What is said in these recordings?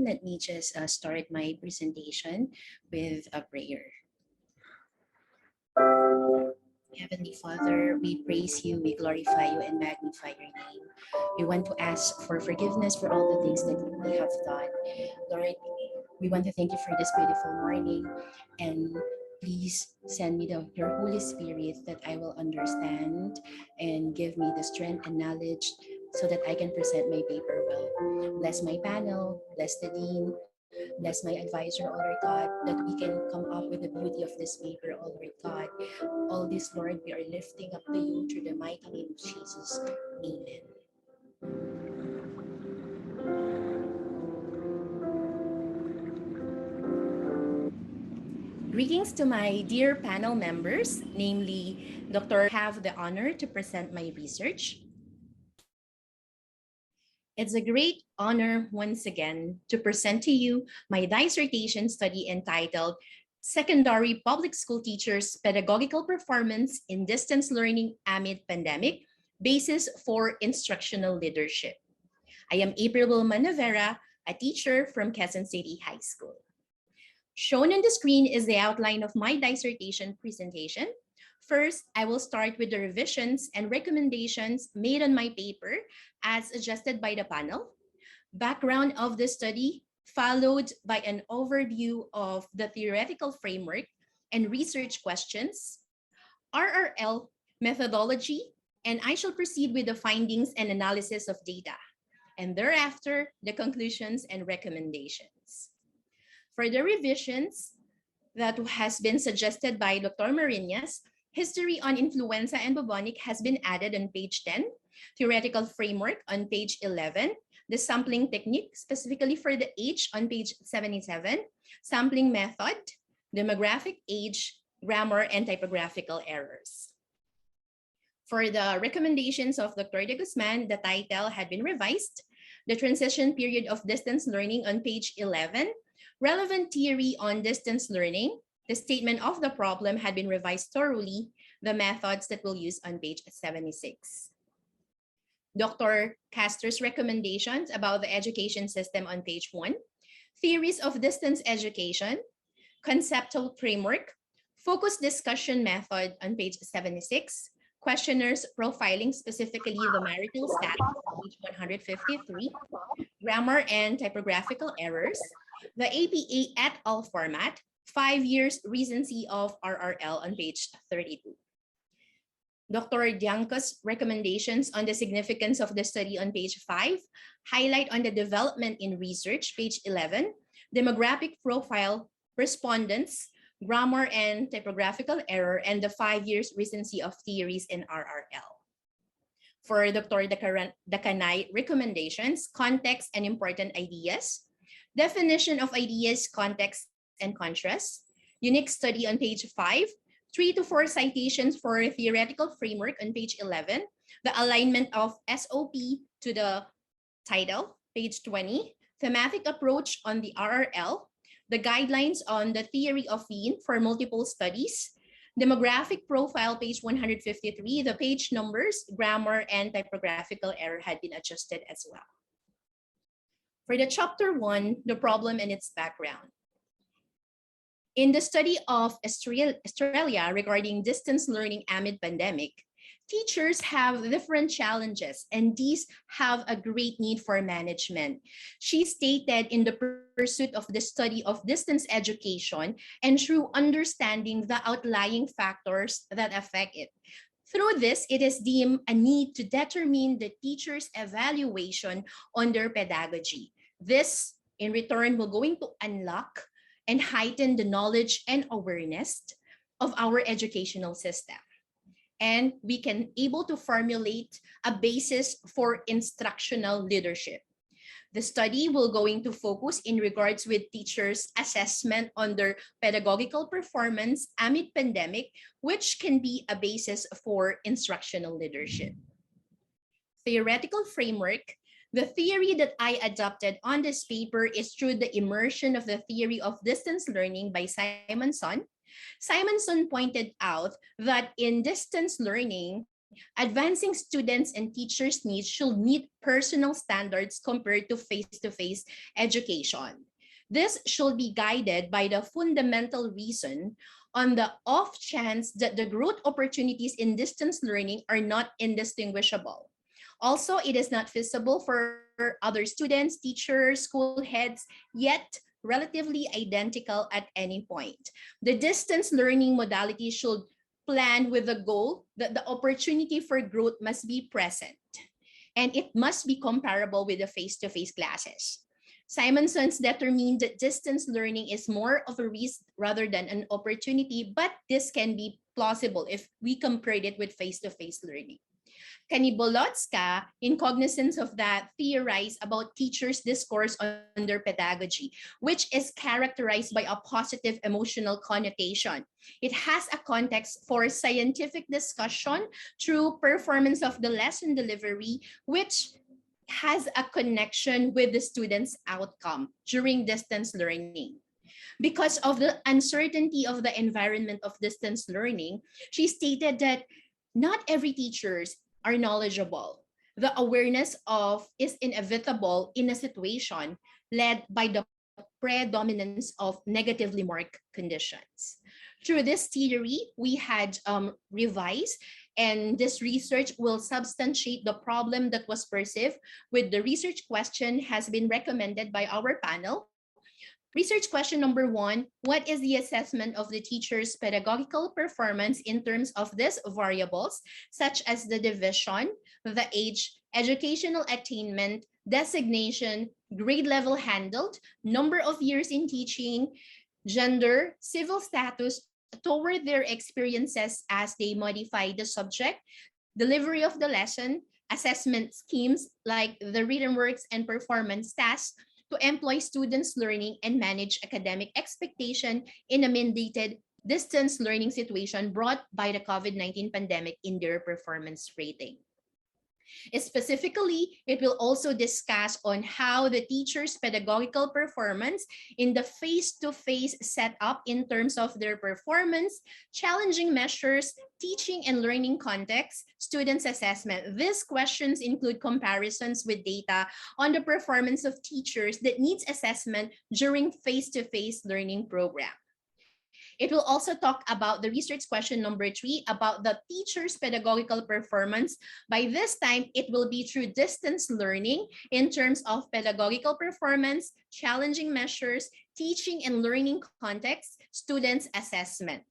let me just start my presentation with a prayer. Heavenly Father, we praise you, we glorify you, and magnify your name. We want to ask for forgiveness for all the things that we have done. Lord, we want to thank you for this beautiful morning, and please send me your Holy Spirit that I will understand and give me the strength and knowledge so that I can present my paper well. Bless my panel, bless the dean, bless my advisor, oh Lord God, that we can come up with the beauty of this paper, oh Lord God. All this, Lord, we are lifting up to you through the mighty name of Jesus. Amen. Greetings to my dear panel members, namely Dr. Have the honor to present my research. It's a great honor once again to present to you my dissertation study entitled Secondary Public School Teachers' Pedagogical Performance in Distance Learning Amid Pandemic, Basis for Instructional Leadership. I am April Manavera, a teacher from Quezon City High School. Shown on the screen is the outline of my dissertation presentation. First, I will start with the revisions and recommendations made on my paper as adjusted by the panel, background of the study, followed by an overview of the theoretical framework and research questions, RRL methodology, and I shall proceed with the findings and analysis of data, and thereafter, the conclusions and recommendations. For the revisions that has been suggested by Dr. Marinas, history on influenza and bubonic has been added on page 10, theoretical framework on page 11, the sampling technique specifically for the age on page 77, sampling method, demographic age, grammar, and typographical errors. For the recommendations of Dr. De Guzman, the title had been revised, the transition period of distance learning on page 11, relevant theory on distance learning, the statement of the problem had been revised thoroughly, the methods that we'll use on page 76. Dr. Castor's recommendations about the education system on page 1, theories of distance education, conceptual framework, focus discussion method on page 76, questionnaires profiling specifically the marital status on page 153, grammar and typographical errors, the APA et al. Format, 5 years recency of RRL on page 32. Dr. Dianco's recommendations on the significance of the study on page 5, highlight on the development in research, page 11, demographic profile, respondents, grammar and typographical error, and the 5 years recency of theories in RRL. For Dr. Dakanay recommendations, context and important ideas, definition of ideas, context, and contrast, unique study on page 5, 3 to 4 citations for theoretical framework on page 11, the alignment of SOP to the title, page 20, thematic approach on the RRL, the guidelines on the theory of Yin for multiple studies, demographic profile, page 153, the page numbers, grammar, and typographical error had been adjusted as well. For the chapter 1, the problem and its background. In the study of Australia regarding distance learning amid pandemic, teachers have different challenges and these have a great need for management. She stated in the pursuit of the study of distance education and through understanding the outlying factors that affect it. Through this, it is deemed a need to determine the teacher's evaluation on their pedagogy. This, in return, will going to unlock and heighten the knowledge and awareness of our educational system. And we can able to formulate a basis for instructional leadership. The study will going to focus in regards with teachers' assessment on their pedagogical performance amid pandemic, which can be a basis for instructional leadership. Theoretical framework. The theory that I adopted on this paper is through the immersion of the theory of distance learning by Simonson. Simonson pointed out that in distance learning, Advancing students' and teachers' needs should meet personal standards compared to face-to-face education. This should be guided by the fundamental reason on the off chance that the growth opportunities in distance learning are not indistinguishable. Also, it is not feasible for other students, teachers, school heads, yet relatively identical at any point. The distance learning modality should plan with the goal that the opportunity for growth must be present and it must be comparable with the face-to-face classes. Simonson's determined that distance learning is more of a risk rather than an opportunity, but this can be plausible if we compared it with face-to-face learning. Kanibolotska, in cognizance of that, theorized about teachers' discourse on their pedagogy, which is characterized by a positive emotional connotation. It has a context for scientific discussion through performance of the lesson delivery, which has a connection with the student's outcome during distance learning. Because of the uncertainty of the environment of distance learning, she stated that not every teachers are knowledgeable. The awareness of is inevitable in a situation led by the predominance of negatively marked conditions. Through this theory, we had revised, and this research will substantiate the problem that was perceived with the research question has been recommended by our panel. Research question number 1, what is the assessment of the teacher's pedagogical performance in terms of these variables, such as the division, the age, educational attainment, designation, grade level handled, number of years in teaching, gender, civil status toward their experiences as they modify the subject, delivery of the lesson, assessment schemes like the written works and performance tasks, to employ students learning and manage academic expectation in a mandated distance learning situation brought by the COVID-19 pandemic in their performance rating. Specifically, it will also discuss on how the teacher's pedagogical performance in the face-to-face setup in terms of their performance, challenging measures, teaching and learning context, students' assessment. These questions include comparisons with data on the performance of teachers that needs assessment during face-to-face learning program. It will also talk about the research question number 3 about the teacher's pedagogical performance. By this time, it will be through distance learning in terms of pedagogical performance, challenging measures, teaching and learning context, students' assessment.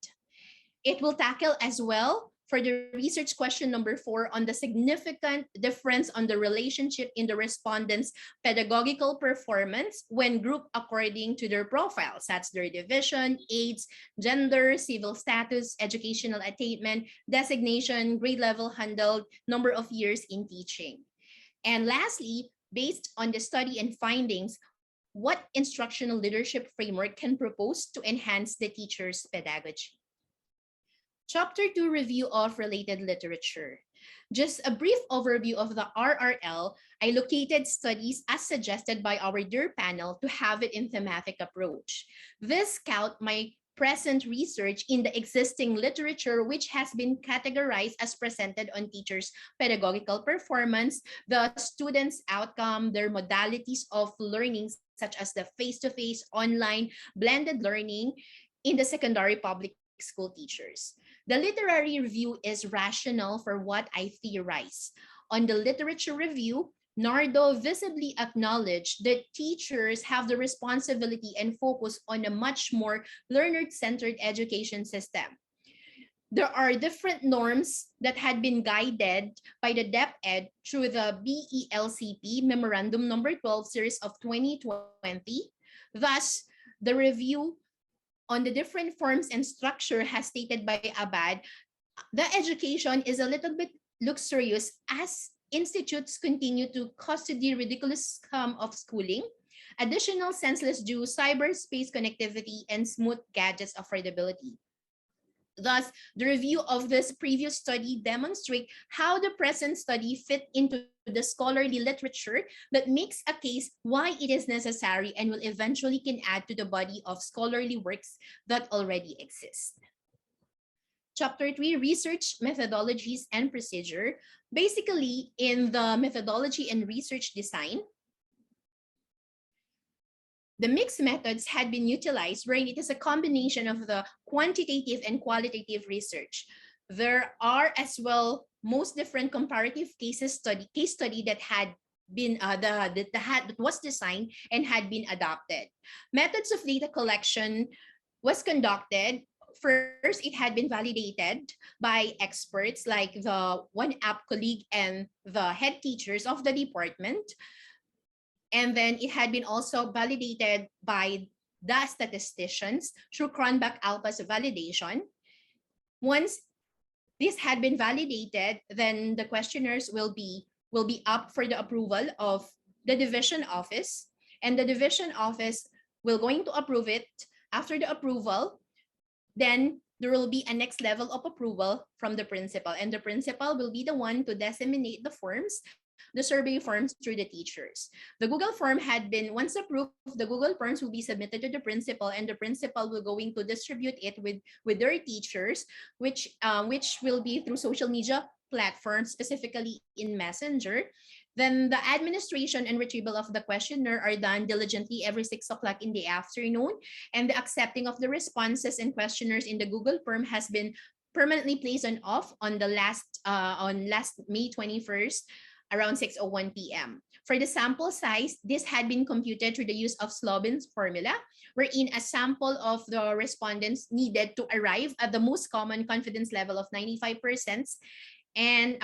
It will tackle as well for the research question number 4 on the significant difference on the relationship in the respondents' pedagogical performance when grouped according to their profiles. That's their division, age, gender, civil status, educational attainment, designation, grade level handled, number of years in teaching. And lastly, based on the study and findings, what instructional leadership framework can propose to enhance the teacher's pedagogy? Chapter 2, review of related literature. Just a brief overview of the RRL, I located studies as suggested by our dear panel to have it in thematic approach. This count my present research in the existing literature, which has been categorized as presented on teachers' pedagogical performance, the students' outcome, their modalities of learning, such as the face-to-face, online, blended learning in the secondary public school teachers. The literary review is rational for what I theorize. On the literature review, Nardo visibly acknowledged that teachers have the responsibility and focus on a much more learner-centered education system. There are different norms that had been guided by the DepEd through the BELCP Memorandum Number 12 Series of 2020. Thus, the review on the different forms and structure has stated by Abad, the education is a little bit luxurious as institutes continue to custody ridiculous scam of schooling, additional senseless due cyberspace connectivity, and smooth gadgets affordability. Thus, the review of this previous study demonstrate how the present study fit into the scholarly literature that makes a case why it is necessary and will eventually can add to the body of scholarly works that already exist. Chapter 3, Research Methodologies and Procedure. Basically, in the methodology and research design, the mixed methods had been utilized, wherein it is a combination of the quantitative and qualitative research. There are as well most different comparative case study that had been that was designed and had been adopted. Methods of data collection was conducted. First, it had been validated by experts like the one app colleague and the head teachers of the department. And then it had been also validated by the statisticians through Cronbach-Alpha's validation. Once this had been validated, then the questionnaires will be up for the approval of the division office, and the division office will going to approve it. After the approval, then there will be a next level of approval from the principal, and the principal will be the one to disseminate the forms, the survey forms, through the teachers. The Google form had been, once approved, the Google forms will be submitted to the principal, and the principal will going to distribute it with their teachers, which will be through social media platforms, specifically in Messenger. Then the administration and retrieval of the questionnaire are done diligently every 6 o'clock in the afternoon, and the accepting of the responses and questionnaires in the Google form has been permanently placed on off on last May 21st around 6:01 p.m. For the sample size, this had been computed through the use of Slobin's formula, wherein a sample of the respondents needed to arrive at the most common confidence level of 95%, and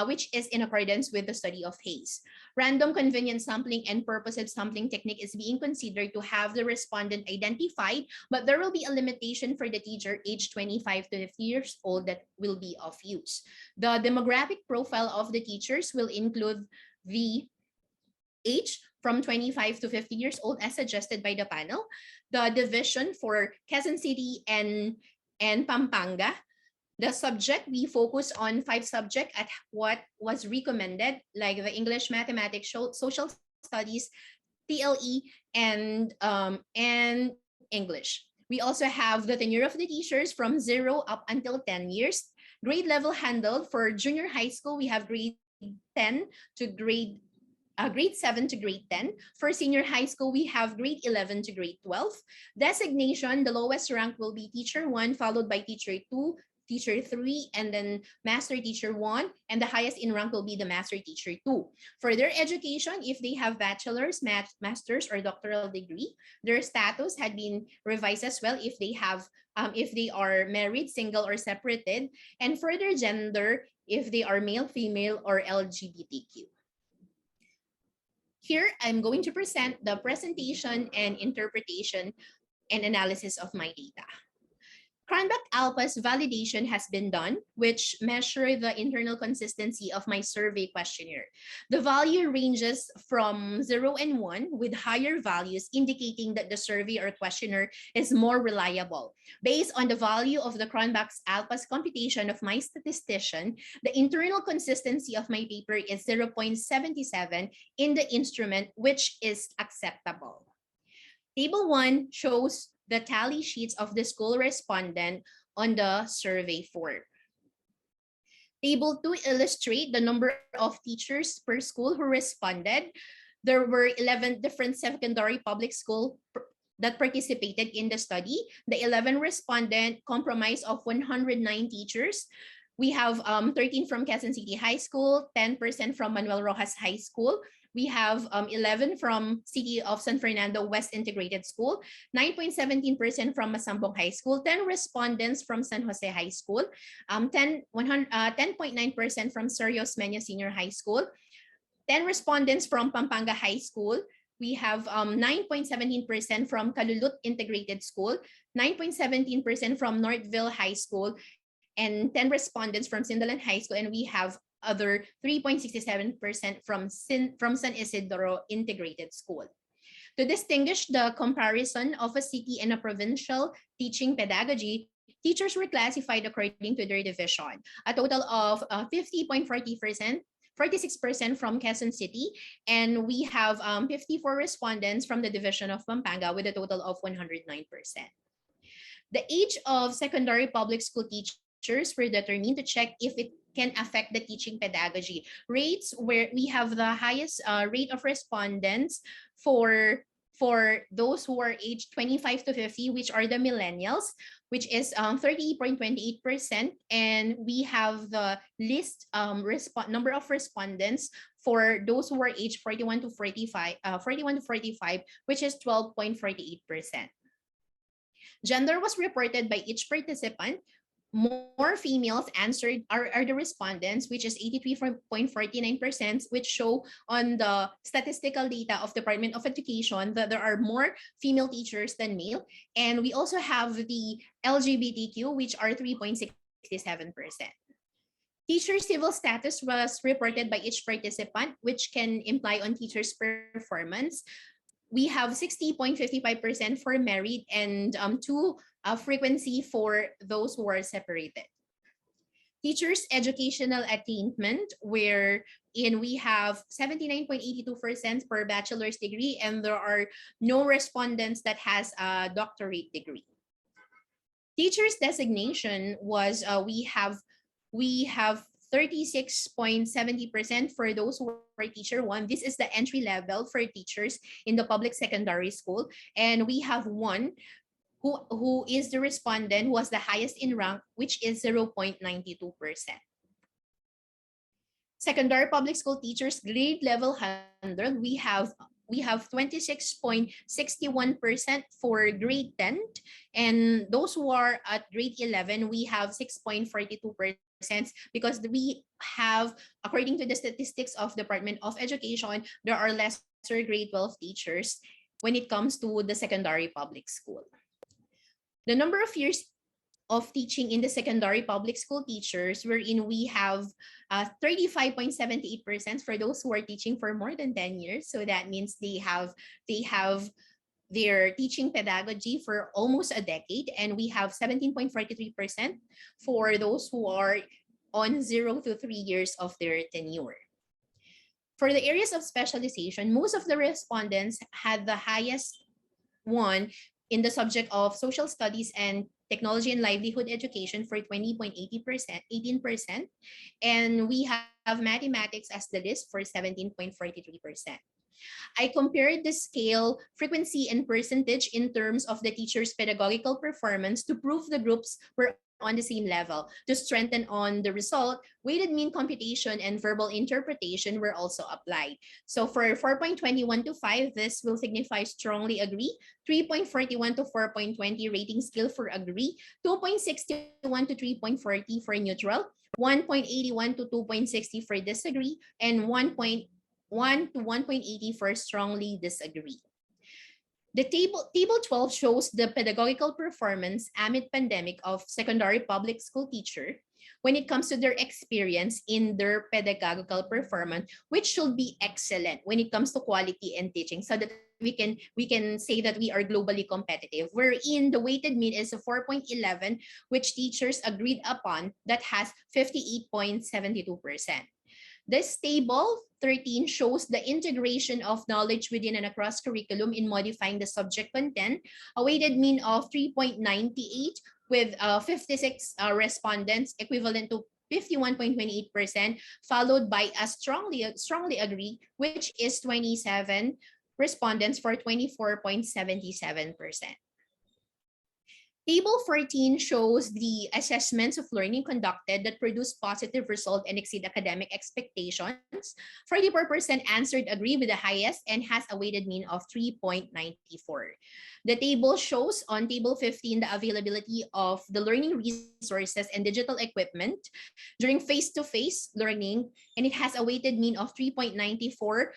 which is in accordance with the study of Hayes. Random convenient sampling and purposive sampling technique is being considered to have the respondent identified, but there will be a limitation for the teacher aged 25 to 50 years old that will be of use. The demographic profile of the teachers will include the age from 25 to 50 years old as suggested by the panel. The division for Quezon City and Pampanga. The subject, we focus on 5 subjects at what was recommended, like the English, Mathematics, Social Studies, TLE, and English. We also have the tenure of the teachers from 0 up until 10 years. Grade level handled for junior high school, we have grade 10 to grade 7 to grade 10. For senior high school, we have grade 11 to grade 12. Designation, the lowest rank will be teacher 1, followed by teacher 2, teacher 3, and then master teacher 1, and the highest in rank will be the master teacher 2. For their education, if they have bachelor's, master's, or doctoral degree, their status had been revised as well if they have if they are married, single, or separated, and for their gender, if they are male, female, or LGBTQ. Here, I'm going to present the presentation and interpretation and analysis of my data. Cronbach-Alpha's validation has been done, which measure the internal consistency of my survey questionnaire. The value ranges from 0 and 1, with higher values indicating that the survey or questionnaire is more reliable. Based on the value of the Cronbach-Alpha's computation of my statistician, the internal consistency of my paper is 0.77 in the instrument, which is acceptable. Table 1 shows the tally sheets of the school respondent on the survey form. Table 2 illustrates the number of teachers per school who responded. There were 11 different secondary public schools that participated in the study. The 11 respondents comprised of 109 teachers. We have 13 from Quezon City High School, 10% from Manuel Rojas High School. We have 11 from City of San Fernando West Integrated School, 9.17% from Masambong High School, 10 respondents from San Jose High School, 10.9% from Serios Mena Senior High School, 10 respondents from Pampanga High School. We have 9.17% from Calulut Integrated School, 9.17% from Northville High School, and 10 respondents from Sindalan High School, and we have other 3.67% from San Isidro Integrated School. To distinguish the comparison of a city and a provincial teaching pedagogy, teachers were classified according to their division. A total of 50.40%, 46% from Quezon City, and we have 54 respondents from the division of Pampanga with a total of 109%. The age of secondary public school teachers teachers were determined to check if it can affect the teaching pedagogy. Rates where we have the highest rate of respondents for those who are aged 25 to 50, which are the millennials, which is 30.28%. And we have the least number of respondents for those who are aged 41 to 45, which is 12.48%. Gender was reported by each participant. More females answered are the respondents, which is 83.49%, which show on the statistical data of Department of Education that there are more female teachers than male. And we also have the LGBTQ, which are 3.67%. Teacher civil status was reported by each participant, which can imply on teachers' performance. We have 60.55% for married and 2 frequency for those who are separated. Teachers' educational attainment, wherein we have 79.82% per bachelor's degree, and there are no respondents that has a doctorate degree. Teachers' designation was we have 36.70% for those who are teacher 1. This is the entry level for teachers in the public secondary school. And we have 1 who is the respondent who was the highest in rank, which is 0.92%. Secondary public school teachers, grade level 100, we have 26.61% for grade 10, and those who are at grade 11, we have 6.42%, because we have, according to the statistics of Department of Education, there are lesser grade 12 teachers when it comes to the secondary public school. The number of years of teaching in the secondary public school teachers, wherein we have 35.78% for those who are teaching for more than 10 years. So that means they have their teaching pedagogy for almost a decade. And we have 17.43% for those who are on 0 to 3 years of their tenure. For the areas of specialization, most of the respondents had the highest one in the subject of social studies and technology and livelihood education for 20.80%, 18%, and we have mathematics as the list for 17.43%. I compared the scale, frequency, and percentage in terms of the teacher's pedagogical performance to prove the groups were on the same level. To strengthen on the result, weighted mean computation and verbal interpretation were also applied. So for 4.21 to 5, this will signify strongly agree, 3.41 to 4.20 rating scale for agree, 2.61 to 3.40 for neutral, 1.81 to 2.60 for disagree, and 1.1 to 1.80 for strongly disagree. The table 12 shows the pedagogical performance amid pandemic of secondary public school teacher when it comes to their experience in their pedagogical performance, which should be excellent when it comes to quality and teaching, so that we can say that we are globally competitive, wherein the weighted mean is a 4.11, which teachers agreed upon, that has 58.72%. This table 13 shows the integration of knowledge within and across curriculum in modifying the subject content, a weighted mean of 3.98 with 56 respondents, equivalent to 51.28%, followed by a strongly agree, which is 27 respondents for 24.77%. Table 14 shows the assessments of learning conducted that produce positive result and exceed academic expectations. 44% answered agree with the highest and has a weighted mean of 3.94. The table shows on table 15 the availability of the learning resources and digital equipment during face-to-face learning, and it has a weighted mean of 3.94,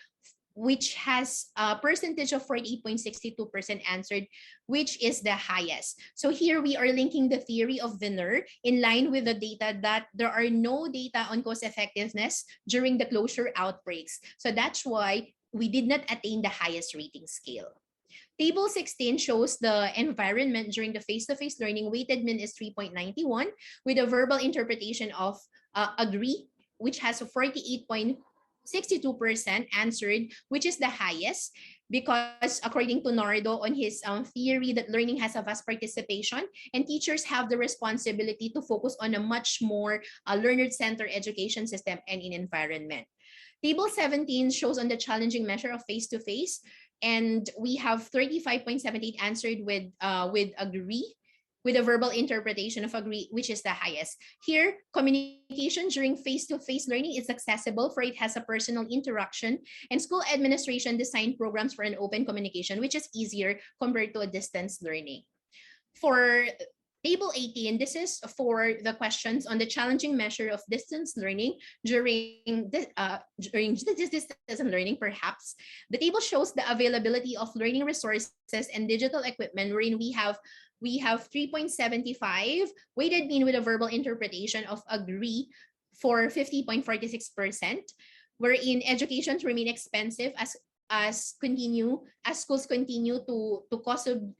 which has a percentage of 48.62% answered, which is the highest. So here we are linking the theory of Wiener in line with the data that there are no data on cost effectiveness during the closure outbreaks. So that's why we did not attain the highest rating scale. Table 16 shows the environment during the face-to-face learning. Weighted mean is 3.91 with a verbal interpretation of agree, which has a 48.62% answered, which is the highest. because according to Nardo on his theory that learning has a vast participation and teachers have the responsibility to focus on a much more learner-centered education system and in environment. Table 17 shows on the challenging measure of face-to-face, and we have 35.78 answered with agree, with a verbal interpretation of agree, which is the highest. Here, communication during face-to-face learning is accessible, for it has a personal interaction, and school administration designed programs for an open communication, which is easier compared to a distance learning. For Table 18, this is for the questions on the challenging measure of distance learning during this distance learning, perhaps. The table shows the availability of learning resources and digital equipment, wherein we have 3.75 weighted mean with a verbal interpretation of agree for 50.46%, wherein education remain expensive as schools continue to cost to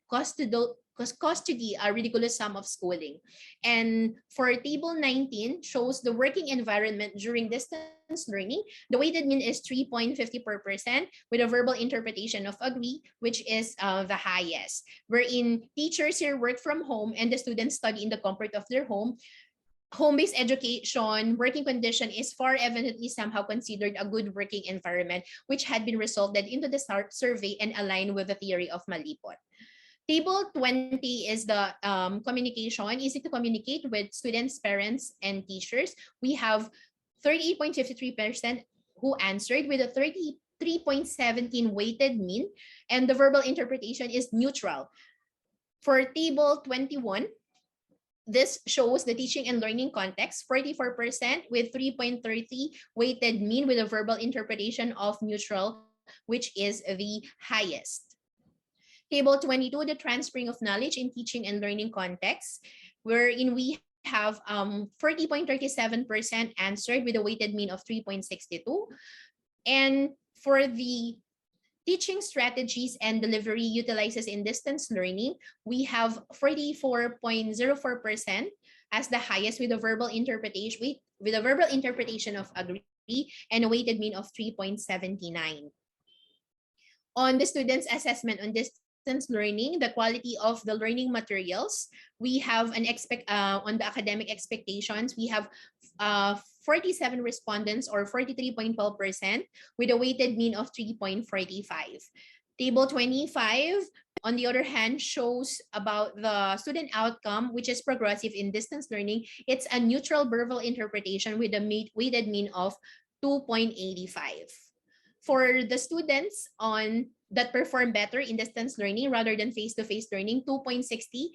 the ridiculous sum of schooling. And for table 19 shows the working environment during distance learning. The weighted mean is 3.50% with a verbal interpretation of agree, which is the highest, wherein teachers here work from home and the students study in the comfort of their home. Home-based education working condition is far evidently somehow considered a good working environment, which had been resolved into the survey and aligned with the theory of Malipot. Table 20 is the communication, easy to communicate with students, parents, and teachers. We have 38.53% who answered with a 33.17 weighted mean, and the verbal interpretation is neutral. For table 21, this shows the teaching and learning context, 44% with 3.30 weighted mean with a verbal interpretation of neutral, which is the highest. Table 22, the transferring of knowledge in teaching and learning context, wherein we have 40.37% answered with a weighted mean of 3.62. And for the teaching strategies and delivery utilizes in distance learning, we have 44.04% as the highest with a verbal interpretation of agree and a weighted mean of 3.79. On the students' assessment on distance learning, the quality of the learning materials, we have an on the academic expectations, we have 47 respondents or 43.12% with a weighted mean of 3.45. Table 25, on the other hand, shows about the student outcome, which is progressive in distance learning. It's a neutral verbal interpretation with a weighted mean of 2.85. For the students that perform better in distance learning rather than face-to-face learning, 2.60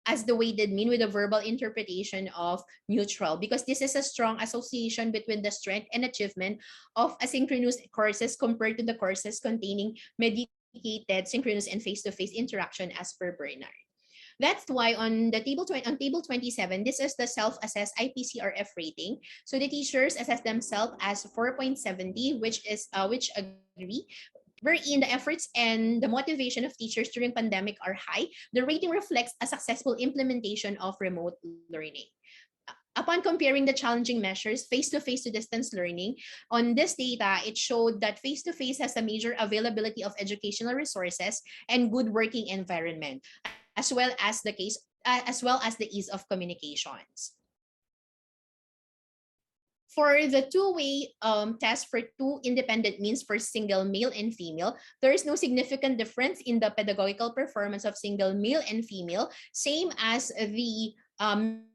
as the weighted mean with a verbal interpretation of neutral, because this is a strong association between the strength and achievement of asynchronous courses compared to the courses containing mediated, synchronous, and face-to-face interaction as per Bernard. That's why on table 27, this is the self-assessed IPCRF rating. So the teachers assess themselves as 4.70, which agree, wherein the efforts and the motivation of teachers during pandemic are high. The rating reflects a successful implementation of remote learning. Upon comparing the challenging measures face-to-face to distance learning, on this data, it showed that face-to-face has a major availability of educational resources and good working environment, as well as the ease of communications. For the two-way test for two independent means for single male and female, there is no significant difference in the pedagogical performance of single male and female, same as the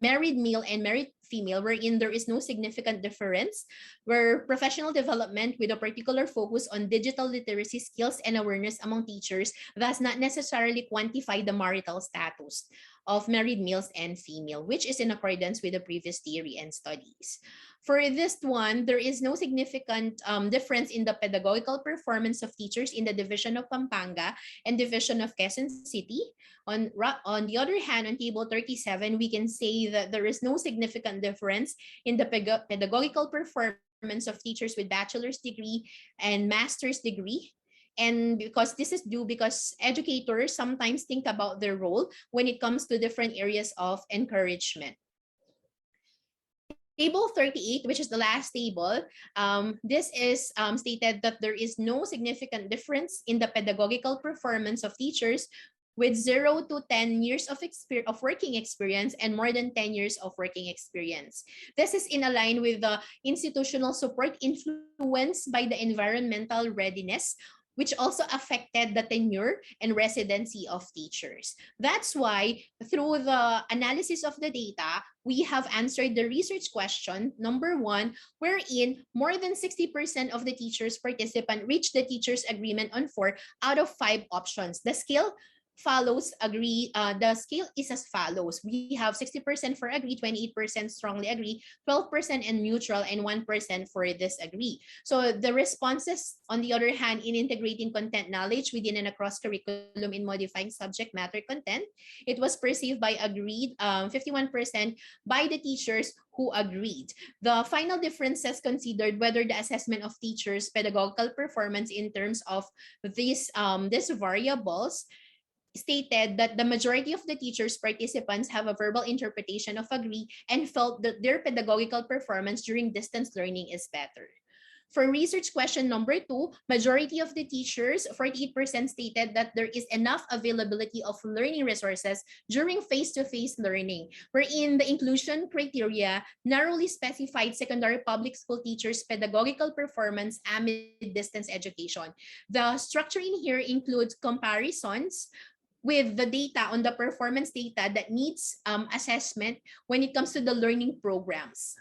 married male and married female, wherein there is no significant difference, where professional development with a particular focus on digital literacy skills and awareness among teachers does not necessarily quantify the marital status of married males and female, which is in accordance with the previous theory and studies. For this one, there is no significant difference in the pedagogical performance of teachers in the division of Pampanga and division of Quezon City. On the other hand, on table 37, we can say that there is no significant difference in the pedagogical performance of teachers with bachelor's degree and master's degree. And because this is due because educators sometimes think about their role when it comes to different areas of encouragement. Table 38, which is the last table, this is stated that there is no significant difference in the pedagogical performance of teachers with 0 to 10 years of working experience and more than 10 years of working experience. This is in line with the institutional support influenced by the environmental readiness, which also affected the tenure and residency of teachers. That's why, through the analysis of the data, we have answered the research question, number 1, wherein more than 60% of the teachers participant reached the teachers agreement on 4 out of 5 options. The scale is as follows. We have 60% for agree, 28% strongly agree, 12% in neutral, and 1% for disagree. So the responses, on the other hand, in integrating content knowledge within and across curriculum in modifying subject matter content, it was perceived by agreed 51% by the teachers who agreed. The final differences considered whether the assessment of teachers' pedagogical performance in terms of these variables stated that the majority of the teachers participants have a verbal interpretation of agree and felt that their pedagogical performance during distance learning is better. For research question number 2, majority of the teachers, 48%, stated that there is enough availability of learning resources during face-to-face learning, wherein the inclusion criteria narrowly specified secondary public school teachers' pedagogical performance amid distance education. The structure in here includes comparisons with the data on the performance data that needs assessment when it comes to the learning programs.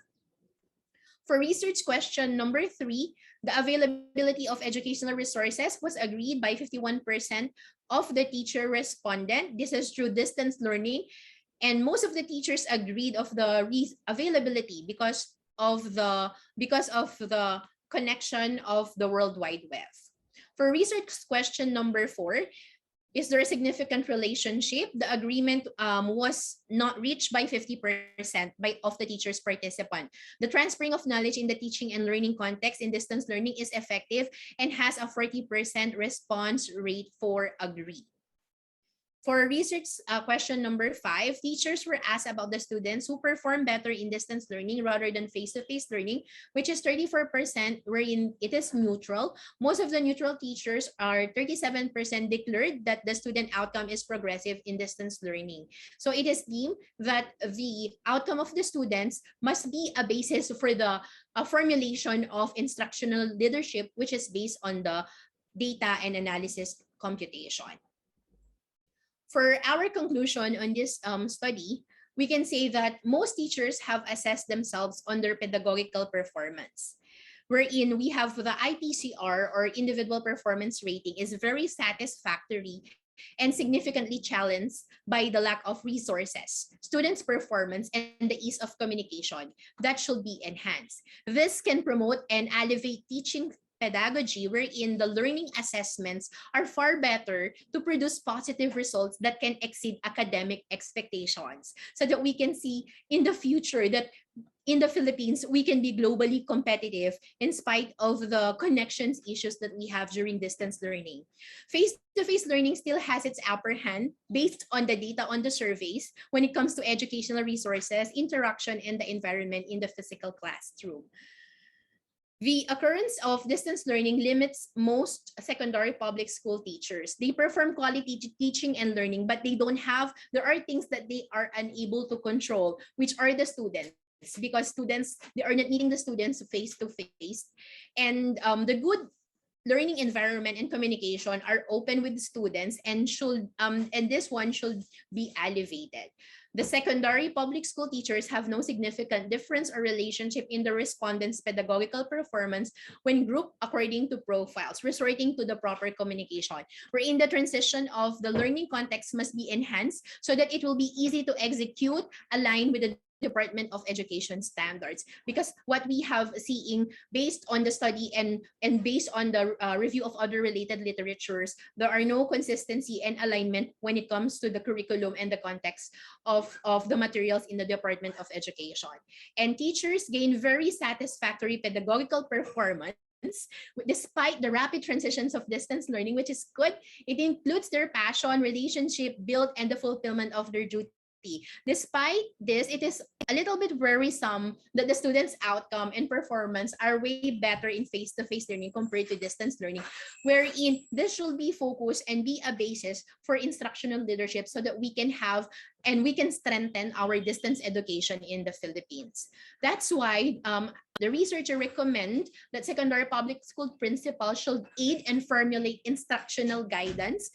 For research question number 3, the availability of educational resources was agreed by 51% of the teacher respondent. This is through distance learning, and most of the teachers agreed of the availability because of the connection of the World Wide Web. For research question number 4, is there a significant relationship? The agreement was not reached by 50% of the teachers participant. The transferring of knowledge in the teaching and learning context in distance learning is effective and has a 40% response rate for agree. For research question number 5, teachers were asked about the students who perform better in distance learning rather than face-to-face learning, which is 34%, wherein it is neutral. Most of the neutral teachers are 37% declared that the student outcome is progressive in distance learning. So it is deemed that the outcome of the students must be a basis for the formulation of instructional leadership, which is based on the data and analysis computation. For our conclusion on this study, we can say that most teachers have assessed themselves on their pedagogical performance, wherein we have the IPCR, or individual performance rating, is very satisfactory and significantly challenged by the lack of resources, students' performance, and the ease of communication that should be enhanced. This can promote and elevate teaching pedagogy, wherein the learning assessments are far better to produce positive results that can exceed academic expectations, so that we can see in the future that in the Philippines, we can be globally competitive in spite of the connections issues that we have during distance learning. Face-to-face learning still has its upper hand based on the data on the surveys when it comes to educational resources, interaction, and the environment in the physical classroom. The occurrence of distance learning limits most secondary public school teachers. They perform quality teaching and learning, but there are things that they are unable to control, which are the students, because they are not meeting the students face to face. And the good learning environment and communication are open with students and this one should be elevated. The secondary public school teachers have no significant difference or relationship in the respondents' pedagogical performance when grouped according to profiles, resorting to the proper communication, wherein the transition of the learning context must be enhanced so that it will be easy to execute, aligned with the Department of Education standards. Because what we have seeing based on the study and based on the review of other related literatures, there are no consistency and alignment when it comes to the curriculum and the context of the materials in the Department of Education. And teachers gain very satisfactory pedagogical performance despite the rapid transitions of distance learning, which is good. It includes their passion, relationship built, and the fulfillment of their duties remotely. Despite this, it is a little bit worrisome that the students' outcome and performance are way better in face-to-face learning compared to distance learning, wherein this should be focused and be a basis for instructional leadership so that we can have and we can strengthen our distance education in the Philippines. That's why the researcher recommend that secondary public school principals should aid and formulate instructional guidance,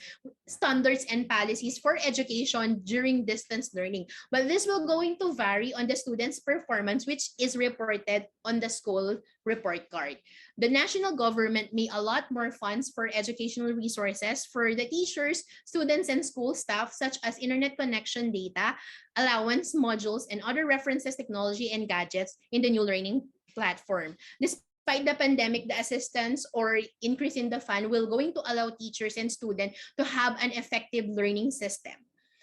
standards, and policies for education during distance learning. But this will going to vary on the student's performance, which is reported on the school report card. The national government may allot more funds for educational resources for the teachers, students, and school staff, such as internet connection data, allowance modules, and other references, technology, and gadgets in the new learning platform. Despite the pandemic, the assistance or increase in the fund will going to allow teachers and students to have an effective learning system.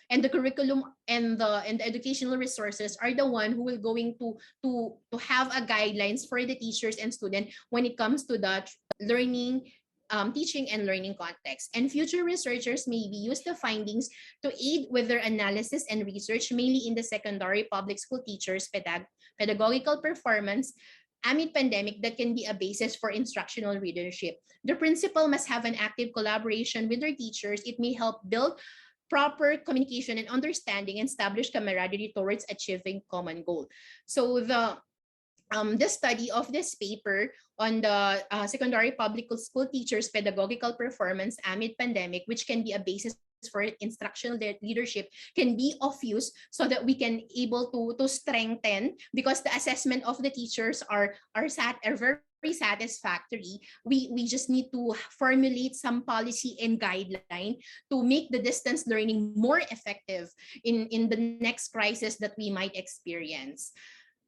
And the curriculum and the educational resources are the one who will going to have a guidelines for the teachers and students when it comes to the learning, teaching and learning context. And future researchers may be use the findings to aid with their analysis and research, mainly in the secondary public school teachers' pedagogical performance amid pandemic that can be a basis for instructional leadership. The principal must have an active collaboration with their teachers. It may help build proper communication and understanding and establish camaraderie towards achieving common goal. So the study of this paper on the secondary public school teachers' pedagogical performance amid pandemic, which can be a basis for instructional leadership, can be of use so that we can able to strengthen, because the assessment of the teachers are very satisfactory. We just need to formulate some policy and guideline to make the distance learning more effective in the next crisis that we might experience.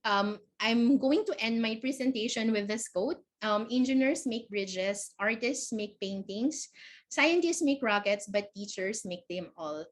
I'm going to end my presentation with this quote. Engineers make bridges, artists make paintings, scientists make rockets, but teachers make them all.